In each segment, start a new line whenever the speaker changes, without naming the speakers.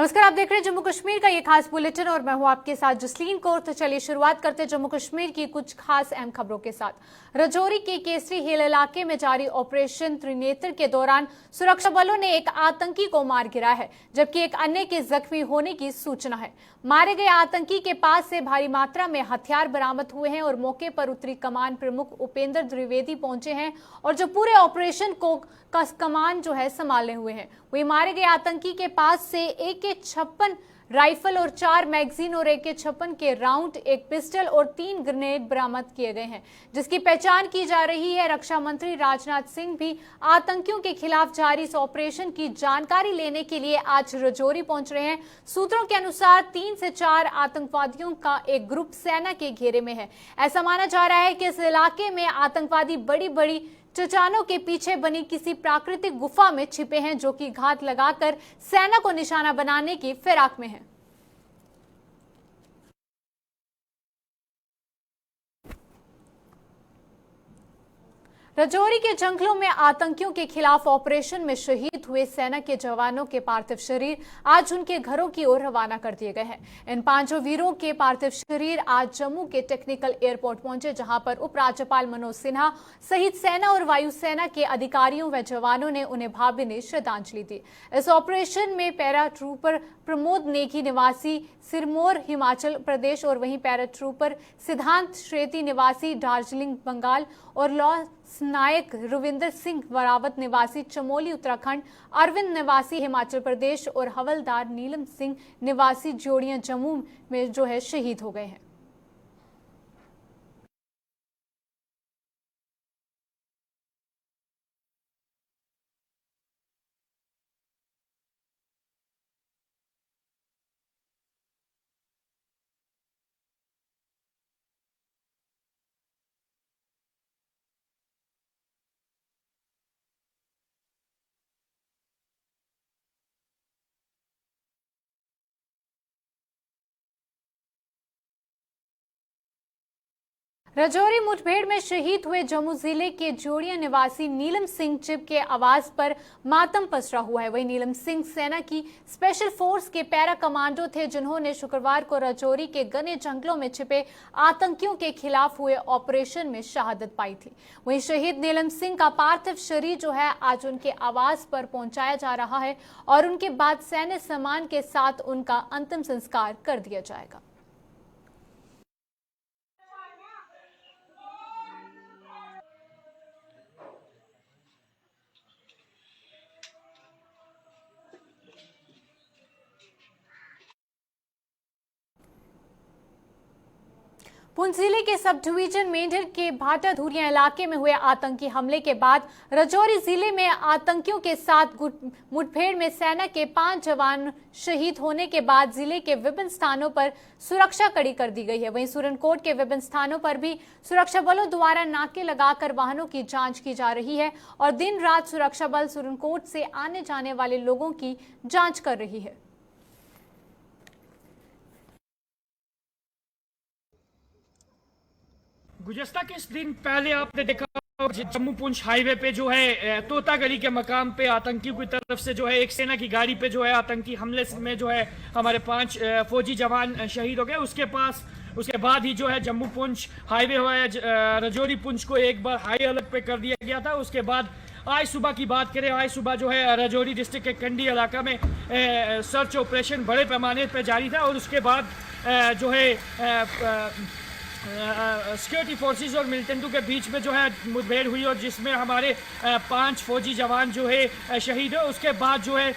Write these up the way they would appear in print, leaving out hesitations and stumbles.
नमस्कार, आप देख रहे हैं जम्मू कश्मीर का ये खास बुलेटिन और मैं हूं आपके साथ जसलीन कौर। तो चलिए शुरुआत करते हैं जम्मू कश्मीर की कुछ खास अहम खबरों के साथ। राजौरी के केसरी हिल इलाके में जारी ऑपरेशन त्रिनेत्र के दौरान सुरक्षा बलों ने एक आतंकी को मार गिराया है, जबकि एक अन्य के जख्मी होने की सूचना है। मारे गए आतंकी के पास से भारी मात्रा में हथियार बरामद हुए हैं और मौके पर उत्तरी कमान प्रमुख उपेंद्र द्विवेदी पहुंचे हैं और जो पूरे ऑपरेशन को कमान जो है संभाले हुए हैं। वही मारे गए आतंकी के पास से AK-56 राइफल और 4 मैगजीन और AK-56 के राउंड, एक पिस्टल और 3 ग्रेनेड बरामद किए गए हैं, जिसकी पहचान की जा रही है। रक्षा मंत्री राजनाथ सिंह भी आतंकियों के खिलाफ जारी इस ऑपरेशन की जानकारी लेने के लिए आज राजौरी पहुंच रहे हैं। सूत्रों के अनुसार 3 से 4 आतंकवादियों का एक ग्रुप सेना के घेरे में है। ऐसा माना जा रहा है कि इस इलाके में आतंकवादी बड़ी बड़ी चट्टानों के पीछे बनी किसी प्राकृतिक गुफा में छिपे हैं, जो कि घात लगाकर सेना को निशाना बनाने की फिराक में है। राजौरी के जंगलों में आतंकियों के खिलाफ ऑपरेशन में शहीद हुए सेना के जवानों के पार्थिव शरीर आज उनके घरों की ओर रवाना कर दिए गए हैं। इन 5 वीरों के पार्थिव शरीर आज जम्मू के टेक्निकल एयरपोर्ट पहुंचे, जहां पर उपराज्यपाल मनोज सिन्हा सहित सेना और वायुसेना के अधिकारियों व जवानों ने उन्हें भावभीनी श्रद्धांजलि दी। इस ऑपरेशन में पैरा ट्रूपर प्रमोद नेगी निवासी सिरमौर हिमाचल प्रदेश और वहीं पैरा ट्रूपर सिद्धांत श्रेती निवासी दार्जिलिंग बंगाल और लॉस नायक रविंदर सिंह वरावत निवासी चमोली उत्तराखंड, अरविंद निवासी हिमाचल प्रदेश और हवलदार नीलम सिंह निवासी जोड़ियां जम्मू में जो है शहीद हो गए हैं। राजौरी मुठभेड़ में शहीद हुए जम्मू जिले के जोड़िया निवासी नीलम सिंह चिप के आवास पर मातम पसरा हुआ है। वहीं नीलम सिंह सेना की स्पेशल फोर्स के पैरा कमांडो थे, जिन्होंने शुक्रवार को राजौरी के घने जंगलों में छिपे आतंकियों के खिलाफ हुए ऑपरेशन में शहादत पाई थी। वहीं शहीद नीलम सिंह का पार्थिव शरीर जो है आज उनके आवास पर पहुंचाया जा रहा है और उनके बाद सैन्य सम्मान के साथ उनका अंतिम संस्कार कर दिया जाएगा। पुंछ जिले के सब डिवीजन मेंढर के भाटा धुरिया इलाके में हुए आतंकी हमले के बाद राजौरी जिले में आतंकियों के साथ मुठभेड़ में सेना के 5 जवान शहीद होने के बाद जिले के विभिन्न स्थानों पर सुरक्षा कड़ी कर दी गई है। वहीं सुरनकोट के विभिन्न स्थानों पर भी सुरक्षा बलों द्वारा नाके लगाकर वाहनों की जांच की जा रही है और दिन रात सुरक्षा बल सुरनकोट से आने जाने वाले लोगों की जांच कर रही है।
गुज़श्ता कुछ दिन पहले आपने देखा जम्मू पुंछ हाईवे पे जो है तोता गली के मकाम पे आतंकियों की तरफ से जो है एक सेना की गाड़ी पे जो है आतंकी हमले में जो है हमारे 5 फौजी जवान शहीद हो गए। उसके बाद ही जो है जम्मू पुंछ हाईवे हुआ है, राजौरी पुंछ को एक बार हाई अलर्ट पे कर दिया गया था। उसके बाद आज सुबह की बात करें, आज सुबह जो है राजौरी डिस्ट्रिक्ट के कंडी इलाका में सर्च ऑपरेशन बड़े पैमाने पर जारी था और उसके बाद जो है सिक्योरिटी फोर्सेस और मिलिटेंटों के बीच में जो है मुठभेड़ हुई और जिसमें हमारे 5 फौजी जवान जो है शहीद है। उसके बाद जो है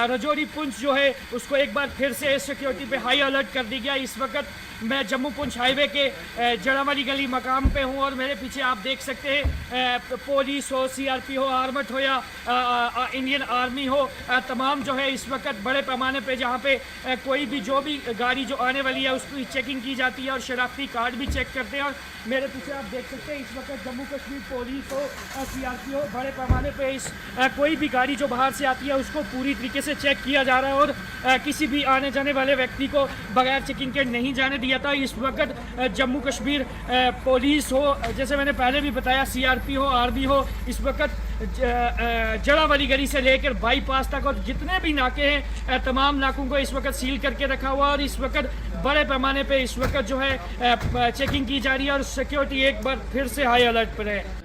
राजौरी पुंछ जो है उसको एक बार फिर से सिक्योरिटी पे हाई अलर्ट कर दी गया। इस वक्त मैं जम्मू पुंछ हाईवे के जड़ावाली गली मकाम पे हूँ और मेरे पीछे आप देख सकते हैं पुलिस हो, CRP हो, आर्मड हो या इंडियन आर्मी हो, तमाम जो है इस वक्त बड़े पैमाने पे जहाँ पे कोई भी जो भी गाड़ी जो आने वाली है उसकी चेकिंग की जाती है और शनाख्ती कार्ड भी चेक करते हैं। और मेरे पीछे आप देख सकते हैं इस वक्त जम्मू कश्मीर पुलिस हो, CRP हो, बड़े पैमाने पे इस कोई भी गाड़ी जो बाहर से आती है उसको पूरी तरीके से चेक किया जा रहा है और किसी भी आने जाने वाले व्यक्ति को बगैर चेकिंग के नहीं जाने दिया था। इस वक्त जम्मू कश्मीर पुलिस हो, जैसे मैंने पहले भी बताया, CRP हो, आर्मी हो, इस वक्त जड़ा वाली गली से लेकर बाईपास तक और जितने भी नाके हैं तमाम नाकों को इस वक्त सील करके रखा हुआ और इस वक्त बड़े पैमाने पे इस वक्त जो है चेकिंग की जा रही है और सिक्योरिटी एक बार फिर से हाई अलर्ट पर है।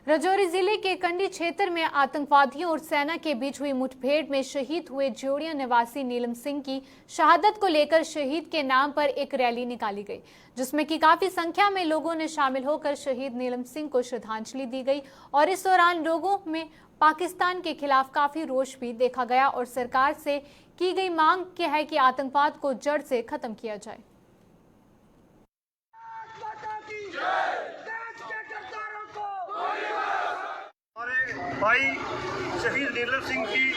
राजौरी जिले के कंडी क्षेत्र में आतंकवादियों और सेना के बीच हुई मुठभेड़ में शहीद हुए जोड़िया निवासी नीलम सिंह की शहादत को लेकर शहीद के नाम पर एक रैली निकाली गई, जिसमें कि काफी संख्या में लोगों ने शामिल होकर शहीद नीलम सिंह को श्रद्धांजलि दी गई। और इस दौरान लोगों में पाकिस्तान के खिलाफ काफी रोष भी देखा गया और सरकार से की गई मांग क्या है कि आतंकवाद को जड़ से खत्म किया जाए।
भाई शहीद नीलम सिंह की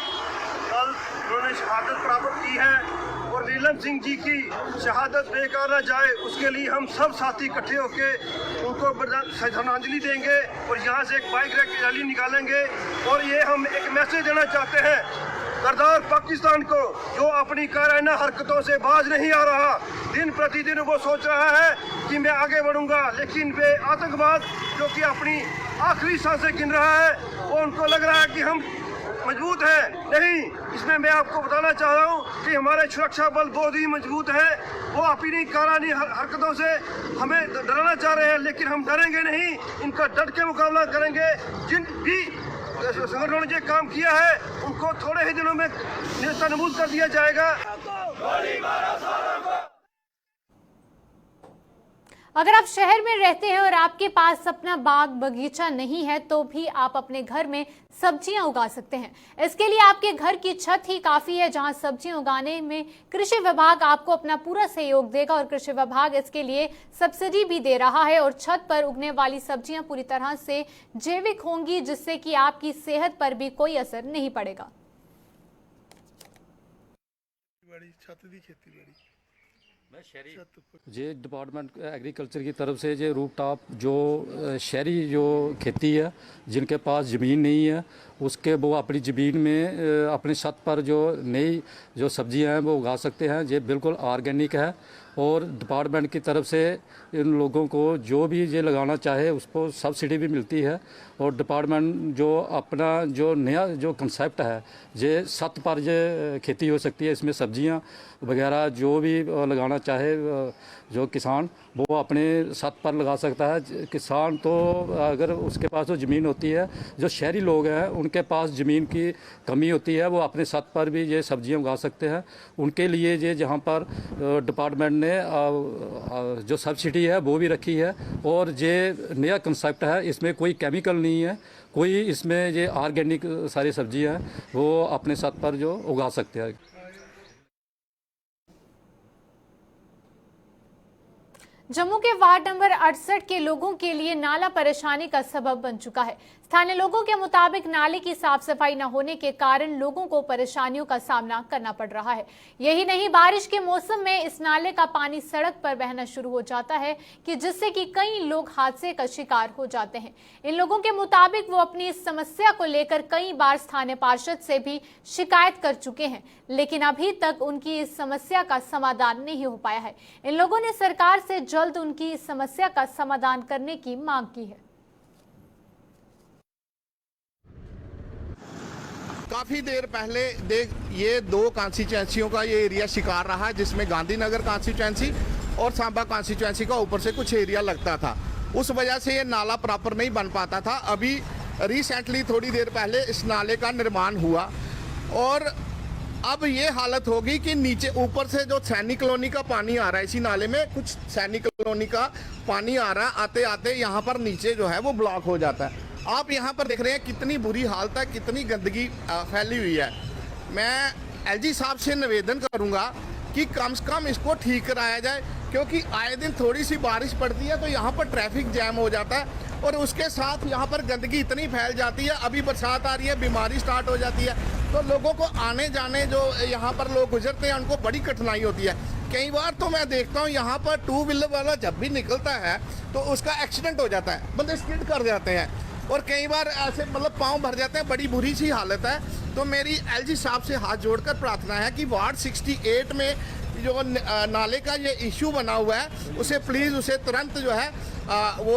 कल उन्होंने शहादत प्राप्त की है और नीलम सिंह जी की शहादत बेकार न जाए उसके लिए हम सब साथी इकट्ठे होकर उनको श्रद्धांजलि देंगे और यहाँ से एक बाइक रैली निकालेंगे। और ये हम एक मैसेज देना चाहते हैं सरदार पाकिस्तान को, जो अपनी कायराना हरकतों से बाज नहीं आ रहा। दिन प्रतिदिन वो सोच रहा है कि मैं आगे बढ़ूंगा, लेकिन वे आतंकवाद जो कि अपनी आखिरी सांसें गिन रहा है वो उनको लग रहा है कि हम मजबूत हैं। नहीं, इसमें मैं आपको बताना चाह रहा हूँ कि हमारे सुरक्षा बल बहुत ही मजबूत है। वो अपनी कारानी हरकतों से हमें डराना चाह रहे हैं, लेकिन हम डरेंगे नहीं, इनका डट के मुकाबला करेंगे। जिन भी संगठनों ने ये काम किया है उनको थोड़े ही दिनों में नेस्तनाबूद कर दिया जाएगा।
अगर आप शहर में रहते हैं और आपके पास अपना बाग बगीचा नहीं है तो भी आप अपने घर में सब्जियां उगा सकते हैं। इसके लिए आपके घर की छत ही काफी है, जहां सब्जियां उगाने में कृषि विभाग आपको अपना पूरा सहयोग देगा और कृषि विभाग इसके लिए सब्सिडी भी दे रहा है। और छत पर उगने वाली सब्जियां पूरी तरह से जैविक होंगी, जिससे कि आपकी सेहत पर भी कोई असर नहीं पड़ेगा।
जे डिपार्टमेंट एग्रीकल्चर की तरफ से जो रूफ टॉप जो शहरी जो खेती है, जिनके पास ज़मीन नहीं है, उसके वो अपनी ज़मीन में अपने छत पर जो नई जो सब्जियां हैं वो उगा सकते हैं। ये बिल्कुल ऑर्गेनिक है और डिपार्टमेंट की तरफ से इन लोगों को जो भी ये लगाना चाहे उसको सब्सिडी भी मिलती है। और डिपार्टमेंट जो अपना जो नया जो कंसेप्ट है, ये छत पर ये खेती हो सकती है। इसमें सब्जियां वगैरह जो भी लगाना चाहे जो किसान वो अपने छत पर लगा सकता है। किसान तो अगर उसके पास तो ज़मीन होती है, जो शहरी लोग हैं उनके पास ज़मीन की कमी होती है, वो अपने छत पर भी ये सब्जियां उगा सकते हैं। उनके लिए ये जहाँ पर डिपार्टमेंट ने जो सब्सिडी है वो भी रखी है। और ये नया कंसेप्ट है, इसमें कोई केमिकल नहीं है, कोई इसमें ये ऑर्गेनिक सारी सब्जियां हैं वो अपने छत पर जो उगा सकते हैं।
जम्मू के वार्ड नंबर 68 के लोगों के लिए नाला परेशानी का सबब बन चुका है। स्थानीय लोगों के मुताबिक नाले की साफ सफाई न होने के कारण लोगों को परेशानियों का सामना करना पड़ रहा है। यही नहीं, बारिश के मौसम में इस नाले का पानी सड़क पर बहना शुरू हो जाता है कि जिससे कि कई लोग हादसे का शिकार हो जाते हैं। इन लोगों के मुताबिक वो अपनी इस समस्या को लेकर कई बार स्थानीय पार्षद से भी शिकायत कर चुके हैं, लेकिन अभी तक उनकी इस समस्या का समाधान नहीं हो पाया है। इन लोगों ने सरकार से जल्द उनकी इस समस्या का समाधान करने की मांग की है।
काफ़ी देर पहले ये दो कॉन्स्टिट्यूएंसियों का ये एरिया शिकार रहा है, जिसमें गांधीनगर कॉन्स्टिट्यूएंसी और सांबा कॉन्स्टिट्यूएंसी का ऊपर से कुछ एरिया लगता था। उस वजह से ये नाला प्रॉपर नहीं बन पाता था। अभी रिसेंटली थोड़ी देर पहले इस नाले का निर्माण हुआ और अब ये हालत होगी कि नीचे ऊपर से जो सैनिक कॉलोनी का पानी आ रहा है, इसी नाले में कुछ सैनिक कॉलोनी का पानी आ रहा है, आते आते यहाँ पर नीचे जो है वो ब्लॉक हो जाता है। आप यहाँ पर देख रहे हैं कितनी बुरी हालत है, कितनी गंदगी फैली हुई है। मैं एलजी साहब से निवेदन करूँगा कि कम से कम इसको ठीक कराया जाए, क्योंकि आए दिन थोड़ी सी बारिश पड़ती है तो यहाँ पर ट्रैफिक जैम हो जाता है और उसके साथ यहाँ पर गंदगी इतनी फैल जाती है। अभी बरसात आ रही है, बीमारी स्टार्ट हो जाती है, तो लोगों को आने जाने जो यहाँ पर लोग गुजरते हैं उनको बड़ी कठिनाई होती है। कई बार तो मैं देखता हूँ यहाँ पर टू व्हीलर वाला जब भी निकलता है तो उसका एक्सीडेंट हो जाता है, बंदे स्किड कर जाते हैं। और कई बार ऐसे मतलब पाँव भर जाते हैं, बड़ी बुरी सी हालत है। तो मेरी एलजी साहब से हाथ जोड़कर प्रार्थना है कि वार्ड 68 में जो नाले का ये इशू बना हुआ है उसे प्लीज़ उसे तुरंत जो है वो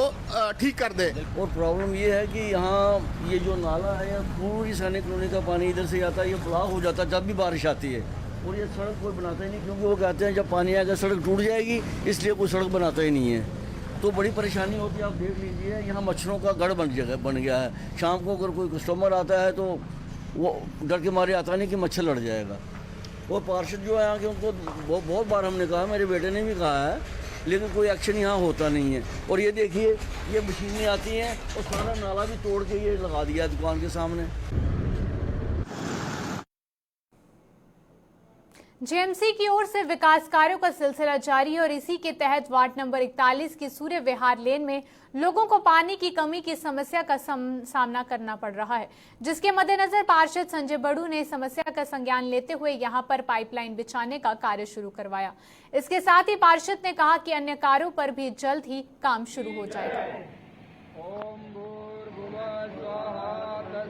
ठीक कर दे।
और प्रॉब्लम ये है कि यहाँ ये जो नाला है पूरी सैनिक कॉलोनी का पानी इधर से आता है, ये ब्लॉक हो जाता है जब भी बारिश आती है। और ये सड़क कोई बनाता ही नहीं, क्योंकि वो कहते हैं जब पानी आएगा सड़क टूट जाएगी, इसलिए कोई सड़क बनाता ही नहीं है। तो बड़ी परेशानी होती है। आप देख लीजिए यहाँ मच्छरों का गढ़ बन गया है। शाम को अगर कोई कस्टमर आता है तो वो डर के मारे आता नहीं कि मच्छर लड़ जाएगा। और पार्षद जो है यहाँ के उनको बहुत बार हमने कहा, मेरे बेटे ने भी कहा है, लेकिन कोई एक्शन यहाँ होता नहीं है। और ये देखिए ये मशीनें आती हैं और सारा नाला भी तोड़ के ये लगा दिया दुकान के सामने।
जेएमसी की ओर से विकास कार्यों का सिलसिला जारी है और इसी के तहत वार्ड नंबर 41 की सूर्य विहार लेन में लोगों को पानी की कमी की समस्या का सामना करना पड़ रहा है, जिसके मद्देनजर पार्षद संजय बड़ू ने समस्या का संज्ञान लेते हुए यहां पर पाइपलाइन बिछाने का कार्य शुरू करवाया। इसके साथ ही पार्षद ने कहा कि अन्य कार्यों पर भी जल्द ही काम शुरू हो जाएगा।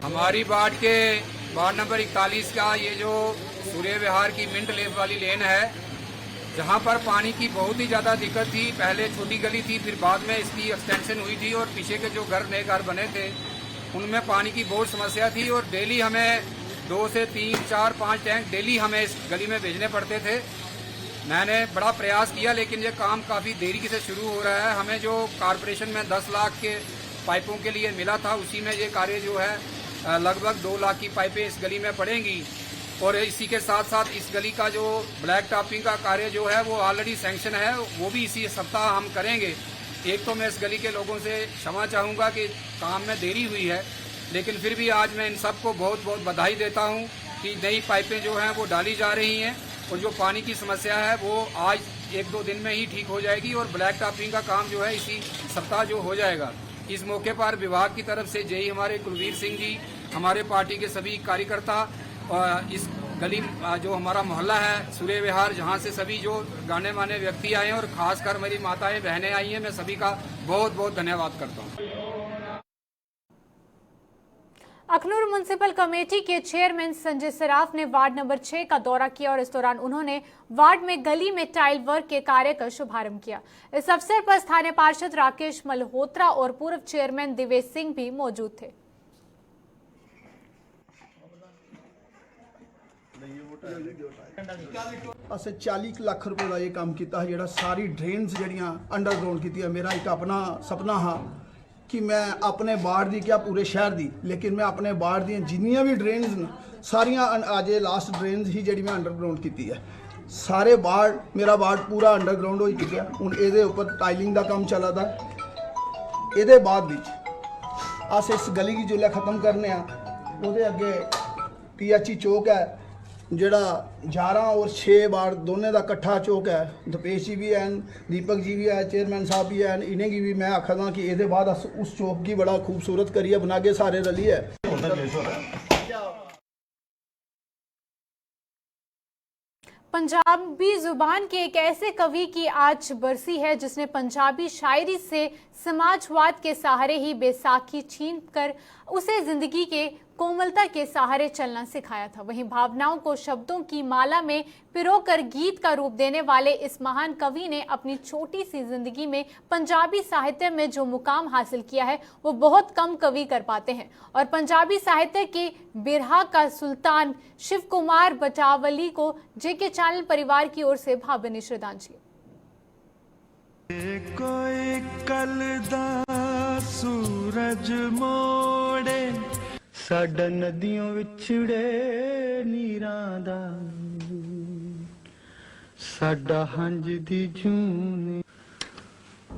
हमारी वार्ड नंबर 41 का ये जो सूर्य विहार की मिंट लेव वाली लेन है, जहाँ पर पानी की बहुत ही ज़्यादा दिक्कत थी। पहले छोटी गली थी, फिर बाद में इसकी एक्सटेंशन हुई थी और पीछे के जो नए घर बने थे उनमें पानी की बहुत समस्या थी और डेली हमें 2 से 3, 4, 5 टैंक डेली हमें इस गली में भेजने पड़ते थे। मैंने बड़ा प्रयास किया लेकिन ये काम काफ़ी देरी से शुरू हो रहा है। हमें जो कॉरपोरेशन में 10 लाख के पाइपों के लिए मिला था, उसी में ये कार्य जो है लगभग 2 लाख की पाइपें इस गली में पड़ेंगी। और इसी के साथ साथ इस गली का जो ब्लैक टॉपिंग का कार्य जो है वो ऑलरेडी सैंक्शन है, वो भी इसी सप्ताह हम करेंगे। एक तो मैं इस गली के लोगों से क्षमा चाहूँगा कि काम में देरी हुई है, लेकिन फिर भी आज मैं इन सबको बहुत बहुत बधाई देता हूँ कि नई पाइपें जो हैं वो डाली जा रही हैं और जो पानी की समस्या है वो आज 1-2 दिन में ही ठीक हो जाएगी और ब्लैक टॉपिंग का काम जो है इसी सप्ताह जो हो जाएगा। इस मौके पर विभाग की तरफ से जेई हमारे कुलवीर सिंह जी, हमारे पार्टी के सभी कार्यकर्ता और इस गली जो हमारा मोहल्ला है सूर्य विहार, जहाँ से सभी जो जाने माने व्यक्ति आए हैं और खासकर मेरी माताएं बहनें आई हैं, मैं सभी का बहुत बहुत धन्यवाद करता हूँ।
अखनूर म्युनिसिपल कमेटी के चेयरमैन संजय सराफ ने वार्ड नंबर 6 का दौरा किया और इस दौरान उन्होंने वार्ड में गली में टाइल वर्क के कार्य का शुभारंभ किया। इस अवसर पर स्थानीय पार्षद राकेश मल्होत्रा और पूर्व चेयरमैन दिवेश सिंह भी मौजूद थे।
असें 40 लाख रुपए का ये काम किया है, जेड़ा सारी ड्रेन्स जड़ियाँ अंडरग्राउंड की। मेरा एक अपना सपना हा कि मैं अपने वार्ड दी क्या पूरे शहर दी, लेकिन मैं अपने वार्ड दी जिन्नियां भी ड्रेन्स न सारियां अज लास्ट ड्रेन्स ही जड़ी मैं अंडरग्राउंड की है। सारे वार्ड मेरा वार्ड पूरा अंडरग्राउंड हो चुका। हुण इहदे उपर टाइलिंग का काम चला दा। इहदे बाद विच अस इस गली की जिल्लै खत्म करने आ, उहदे अगे PHE चौक है जेड़ा 11 और 6 वार्ड दोनों का कट्ठा चौक है। दपेश जी भी हैं, दीपक जी भी है, चेयरमैन साहब भी हैं, इन्हें की भी मैं आखदा कि ये बाद उस चौक की बड़ा खूबसूरत करिए बनागे सारे रली है।
पंजाबी जुबान के एक ऐसे कवि की आज बरसी है जिसने पंजाबी शायरी से समाजवाद के सहारे ही बैसाखी छीन कर उसे जिंदगी के कोमलता के सहारे चलना सिखाया था। वहीं भावनाओं को शब्दों की माला में पिरोकर गीत का रूप देने वाले इस महान कवि ने अपनी छोटी सी जिंदगी में पंजाबी साहित्य में जो मुकाम हासिल किया है वो बहुत कम कवि कर पाते हैं। और पंजाबी साहित्य के बिरहा का सुल्तान शिव कुमार बटावली को JK चैनल परिवार की ओर से भावभीनी श्रद्धांजलि।
कोई कल दा सूरज मोड़े साडा नदियों विछड़े नीरां दा, साडा हंज दी जून।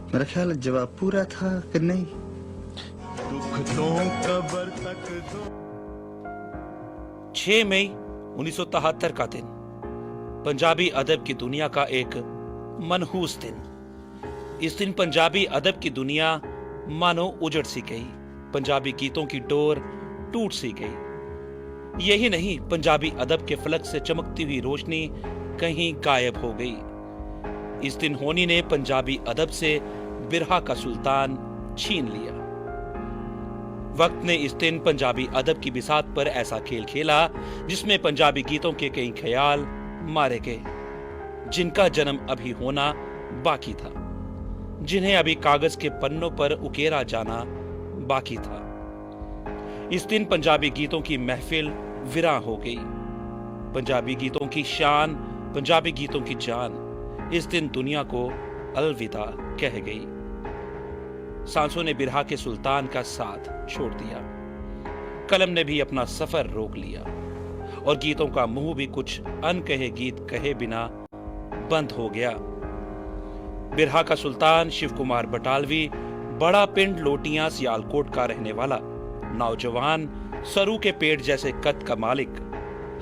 मेरा ख्याल जवाब पूरा था कि नहीं? दुख तो कब्र तक दो।
6 मई 1973 का दिन पंजाबी अदब की दुनिया का एक मनहूस दिन। इस दिन पंजाबी अदब की दुनिया मानो उजड़ सी गई, पंजाबी गीतों की डोर टूट सी गई। यही नहीं, पंजाबी अदब के फलक से चमकती हुई रोशनी कहीं गायब हो गई। इस दिन होनी ने पंजाबी अदब से बिरहा का सुल्तान छीन लिया। वक्त ने इस दिन पंजाबी अदब की बिसात पर ऐसा खेल खेला जिसमें पंजाबी गीतों के कई ख्याल मारे गए, जिनका जन्म अभी होना बाकी था, जिन्हें अभी कागज के पन्नों पर उकेरा जाना बाकी था। इस दिन पंजाबी गीतों की महफिल विरां हो गई। पंजाबी गीतों की शान, पंजाबी गीतों की जान इस दिन दुनिया को अलविदा कह गई। सांसों ने बिरहा के सुल्तान का साथ छोड़ दिया, कलम ने भी अपना सफर रोक लिया और गीतों का मुंह भी कुछ अनकहे गीत कहे बिना बंद हो गया। बिरहा का सुल्तान शिव कुमार बटालवी बड़ा पिंड लोटियां सियालकोट का रहने वाला नौजवान, सरू के पेड़ जैसे कद का मालिक,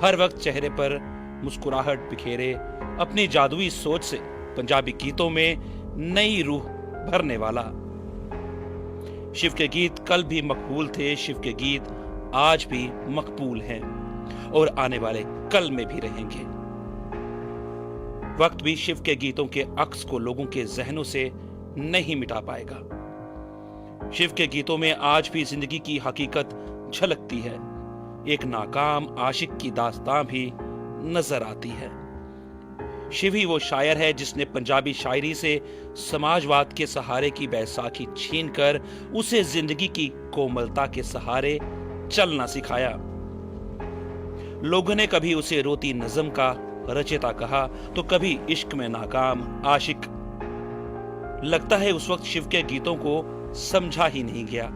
हर वक्त चेहरे पर मुस्कुराहट बिखेरे अपनी जादुई सोच से पंजाबी गीतों में नई रूह भरने वाला। शिव के गीत कल भी मकबूल थे, शिव के गीत आज भी मकबूल हैं और आने वाले कल में भी रहेंगे। वक्त भी शिव के गीतों के अक्स को लोगों के जहनों से नहीं मिटा पाएगा। शिव के गीतों में आज भी जिंदगी की हकीकत झलकती है, एक नाकाम आशिक की दास्तां भी नजर आती है। शिव ही वो शायर है जिसने पंजाबी शायरी से समाजवाद के सहारे की बैसाखी छीनकर उसे जिंदगी की कोमलता के सहारे चलना सिखाया। लोगों ने कभी उसे रोती नज़म का रचयिता कहा तो कभी इश्क में नाकाम आशिक। लगता है उस वक्त शिव के गीतों को समझा ही नहीं गया।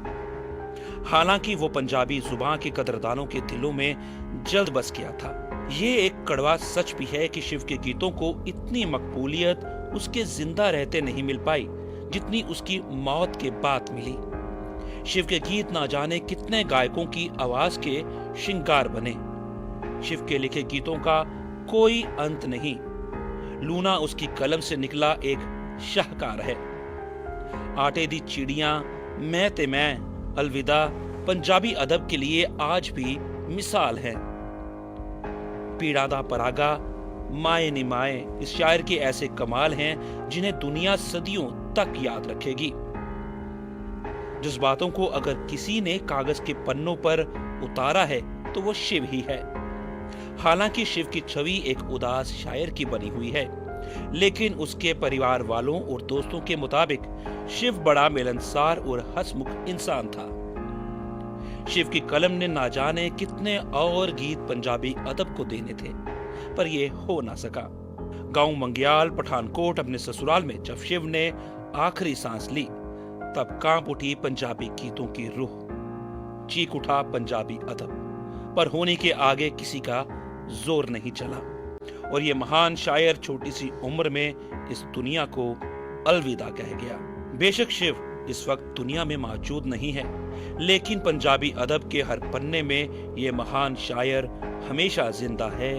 हालांकि वो पंजाबी जुबान के कदरदानों के दिलों में जल्द बस गया था। ये एक कड़वा सच भी है कि शिव के गीतों को इतनी मकबूलियत उसके जिंदा रहते नहीं मिल पाई जितनी उसकी मौत के बाद मिली। शिव के गीत ना जाने कितने गायकों की आवाज के श्रृंगार बने। शिव के लिखे गीतों का कोई अंत नहीं। लूना उसकी कलम से निकला एक शाहकार है। आटे दी चिड़ियां, मैं ते मैं, अलविदा पंजाबी अदब के लिए आज भी मिसाल है। पीड़ा दा परागा, माए नी माए, इस शायर के ऐसे कमाल हैं जिन्हें दुनिया सदियों तक याद रखेगी। जज्बातों को अगर किसी ने कागज के पन्नों पर उतारा है तो वो शिव ही है। हालांकि शिव की छवि एक उदास शायर की बनी हुई है, लेकिन उसके परिवार वालों और दोस्तों के मुताबिक शिव बड़ा मिलनसार और हंसमुख इंसान था। शिव की कलम ने ना जाने कितने और गीत पंजाबी अदब को देने थे, पर यह हो ना सका। गांव मंगियाल पठानकोट अपने ससुराल में जब शिव ने आखिरी सांस ली तब कांप उठी पंजाबी गीतों की रूह, चीख उठा पंजाबी अदब, पर होने के आगे किसी का जोर नहीं चला और ये महान शायर छोटी सी उम्र में इस दुनिया को अलविदा कह गया। बेशक शिव इस वक्त दुनिया में मौजूद नहीं है, लेकिन पंजाबी अदब के हर पन्ने में ये महान शायर हमेशा जिंदा है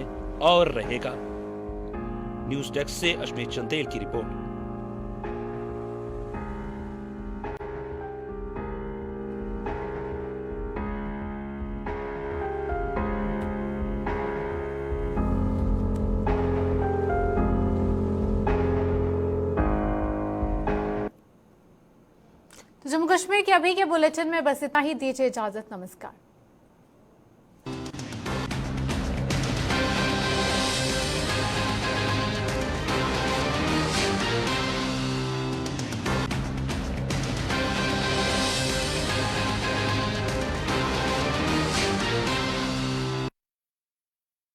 और रहेगा। न्यूज डेस्क से अजमेर चंदेल की रिपोर्ट।
जम्मू कश्मीर के अभी के बुलेटिन में बस इतना ही। दीजिए इजाजत, नमस्कार।